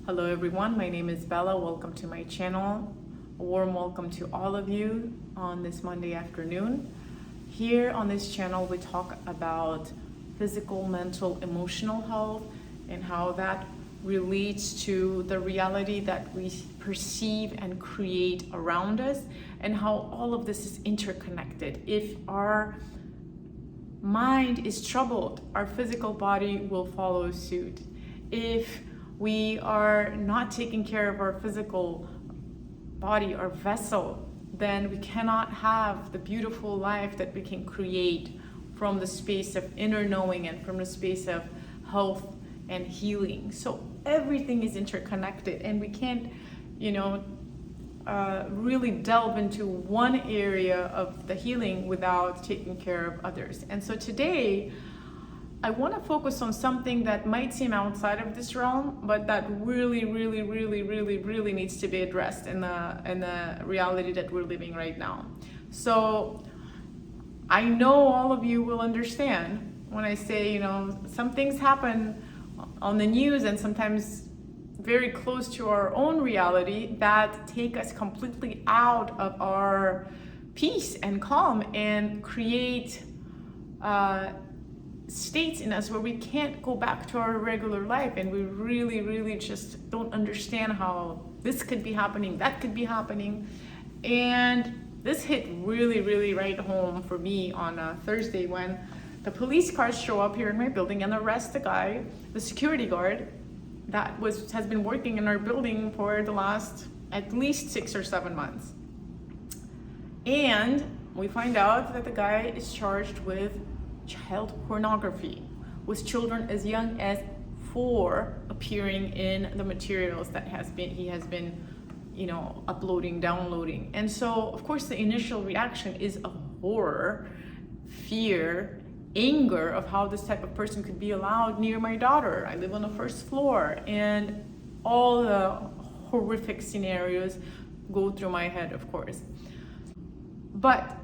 Hello everyone, my name is Bella. Welcome to my channel. A warm welcome to all of you on this Monday afternoon. Here on this channel we talk about physical, mental, emotional health and how that relates to the reality that we perceive and create around us, and how all of this is interconnected. If our mind is troubled, our physical body will follow suit. If we are not taking care of our physical body, our vessel, then we cannot have the beautiful life that we can create from the space of inner knowing and from the space of health and healing. So everything is interconnected, and we can't, really delve into one area of the healing without taking care of others. And so today, I want to focus on something that might seem outside of this realm, but that really needs to be addressed in the reality that we're living right now. So I know all of you will understand when I say, some things happen on the news and sometimes very close to our own reality that take us completely out of our peace and calm and create states in us where we can't go back to our regular life, and we really just don't understand how this could be happening, that could be happening. And this hit really right home for me on Thursday when the police cars show up here in my building and arrest the guy, the security guard that has been working in our building for the last at least 6 or 7 months. And we find out that the guy is charged with child pornography, with children as young as 4 appearing in the materials that he has been uploading, downloading. And so of course the initial reaction is of horror, fear, anger of how this type of person could be allowed near my daughter. I live on the first floor, and all the horrific scenarios go through my head, of course. But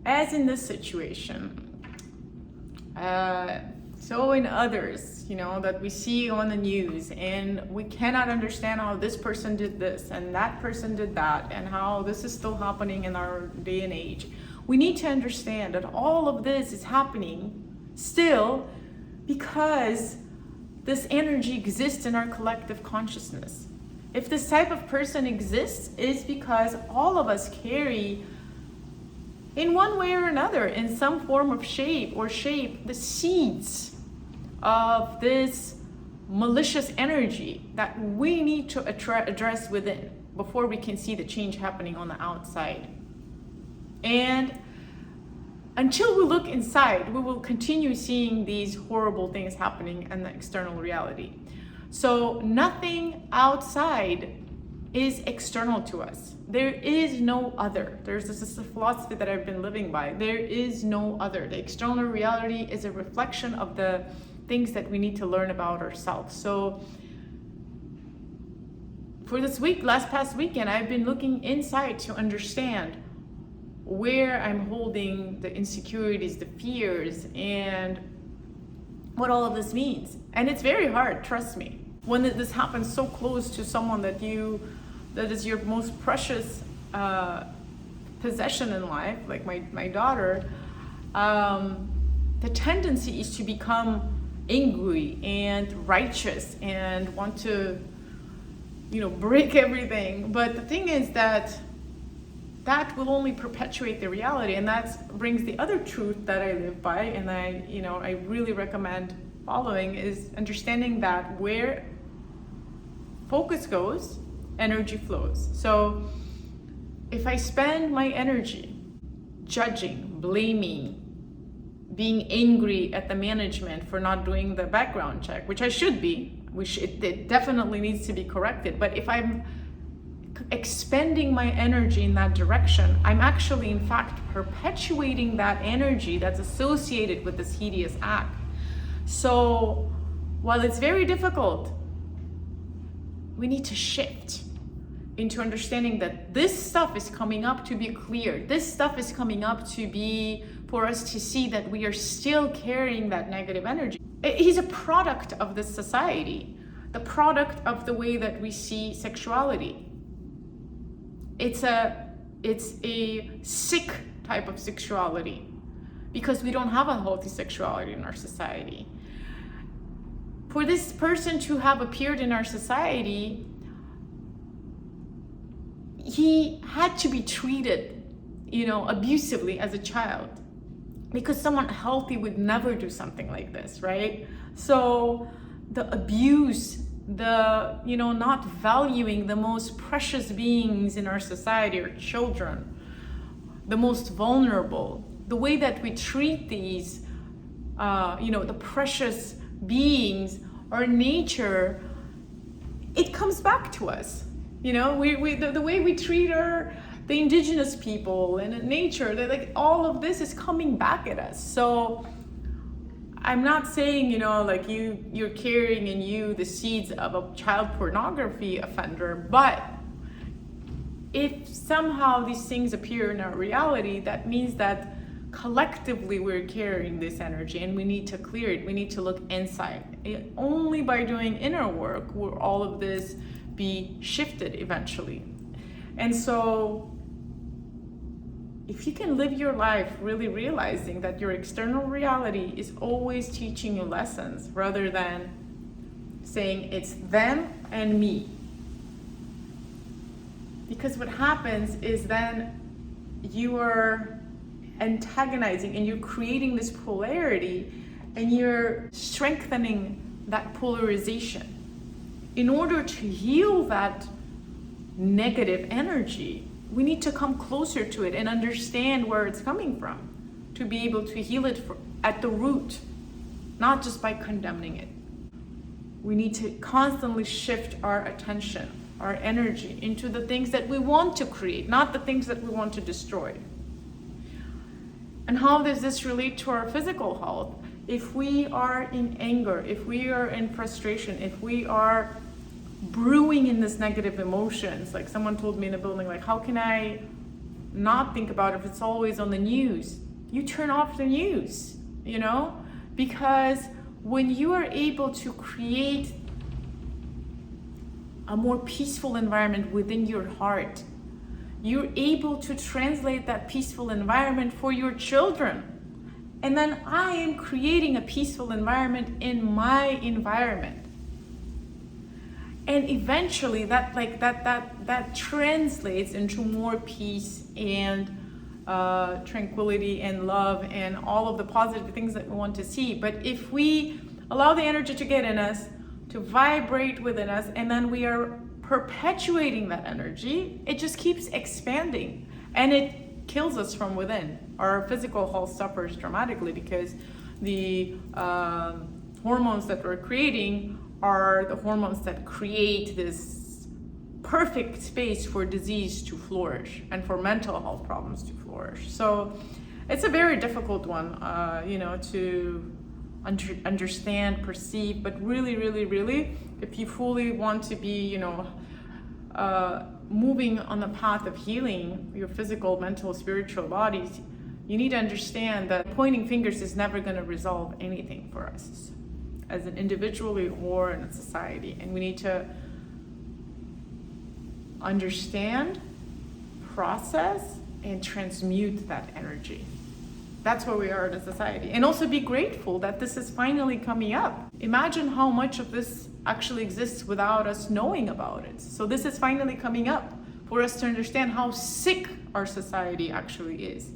as in this situation, so in others, that we see on the news, and we cannot understand how this person did this and that person did that, and how this is still happening in our day and age. We need to understand that all of this is happening still because this energy exists in our collective consciousness. If this type of person exists, it's because all of us carry, in one way or another, in some form of shape, the seeds of this malicious energy that we need to address within before we can see the change happening on the outside. And until we look inside, we will continue seeing these horrible things happening in the external reality. So nothing outside is external to us. There is no other. This is a philosophy that I've been living by. There is no other. The external reality is a reflection of the things that we need to learn about ourselves. So for this past weekend, I've been looking inside to understand where I'm holding the insecurities, the fears, and what all of this means. And it's very hard, trust me. When this happens so close to someone that is your most precious possession in life, like my daughter, the tendency is to become angry and righteous and want to, break everything. But the thing is that will only perpetuate the reality, and that brings the other truth that I live by, and I really recommend following, is understanding that where focus goes, energy flows. So if I spend my energy judging, blaming, being angry at the management for not doing the background check, which I should be, it definitely needs to be corrected, but if I'm expending my energy in that direction, I'm actually in fact perpetuating that energy that's associated with this hideous act. So while it's very difficult, we need to shift into understanding that this stuff is coming up to be cleared. This stuff is coming up for us to see that we are still carrying that negative energy. He's a product of this society. the product of the way that we see sexuality. It's a sick type of sexuality because we don't have a healthy sexuality in our society. For this person to have appeared in our society, he had to be treated, abusively as a child, because someone healthy would never do something like this, right? So the abuse, the not valuing the most precious beings in our society, our children, the most vulnerable, the way that we treat these the precious beings, our nature, it comes back to us. The way we treat the indigenous people and nature, that all of this is coming back at us. So I'm not saying, you're carrying in you the seeds of a child pornography offender, but if somehow these things appear in our reality, that means that collectively we're carrying this energy and we need to clear it. We need to look inside. Only by doing inner work will all of this be shifted eventually. And so if you can live your life really realizing that your external reality is always teaching you lessons rather than saying it's them and me. Because what happens is then you are antagonizing and you're creating this polarity and you're strengthening that polarization. In order to heal that negative energy, we need to come closer to it and understand where it's coming from to be able to heal it at the root, not just by condemning it. We need to constantly shift our attention, our energy into the things that we want to create, not the things that we want to destroy. And how does this relate to our physical health? If we are in anger, if we are in frustration, if we are brewing in this negative emotions, like someone told me in a building, how can I not think about it if it's always on the news? You turn off the news, because when you are able to create a more peaceful environment within your heart, you're able to translate that peaceful environment for your children. And then I am creating a peaceful environment in my environment. And eventually that translates into more peace and tranquility and love and all of the positive things that we want to see. But if we allow the energy to get in us, to vibrate within us, and then we are perpetuating that energy, it just keeps expanding and it kills us from within. Our physical health suffers dramatically because the hormones that we're creating are the hormones that create this perfect space for disease to flourish and for mental health problems to flourish. So it's a very difficult one, to understand, perceive, but really, really, really, if you fully want to be, moving on the path of healing your physical, mental, spiritual bodies, you need to understand that pointing fingers is never going to resolve anything for us as an individually or in a society. And we need to understand, process, and transmute that energy. That's where we are in a society. And also be grateful that this is finally coming up. Imagine how much of this actually exists without us knowing about it. So this is finally coming up for us to understand how sick our society actually is.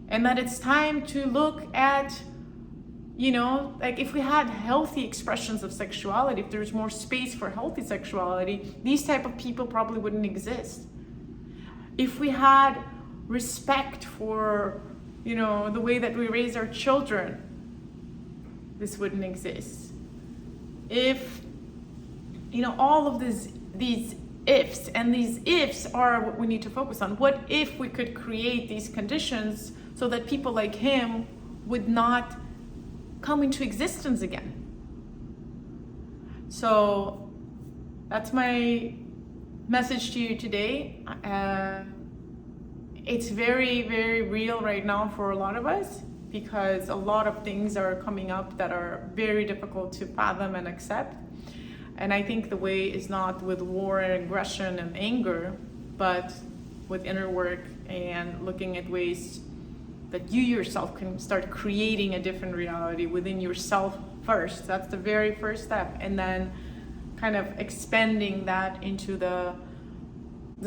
And that it's time to look at, if we had healthy expressions of sexuality, if there's more space for healthy sexuality, these type of people probably wouldn't exist. If we had respect for the way that we raise our children, this wouldn't exist. If, all of these ifs, and these ifs are what we need to focus on. What if we could create these conditions so that people like him would not come into existence again? So that's my message to you today. It's very, very real right now for a lot of us because a lot of things are coming up that are very difficult to fathom and accept. And I think the way is not with war and aggression and anger, but with inner work and looking at ways that you yourself can start creating a different reality within yourself first. That's the very first step. And then kind of expanding that into the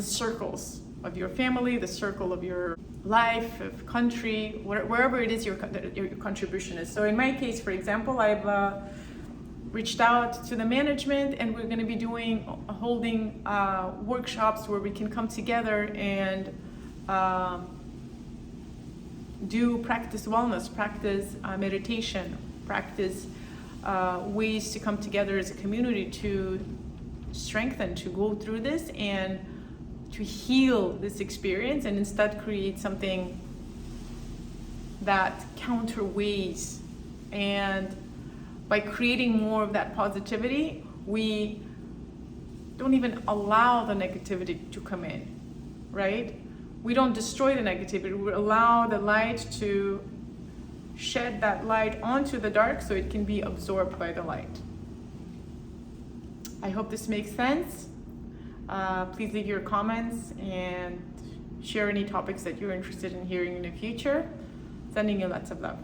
circles of your family, the circle of your life, of country, wherever it is your contribution is. So in my case, for example, I've reached out to the management, and we're going to be holding workshops where we can come together and do practice wellness, practice meditation, practice ways to come together as a community to strengthen, to go through this and to heal this experience, and instead create something that counterweighs. And by creating more of that positivity, we don't even allow the negativity to come in, right? We don't destroy the negativity. We allow the light to shed that light onto the dark so it can be absorbed by the light. I hope this makes sense. Please leave your comments and share any topics that you're interested in hearing in the future. Sending you lots of love.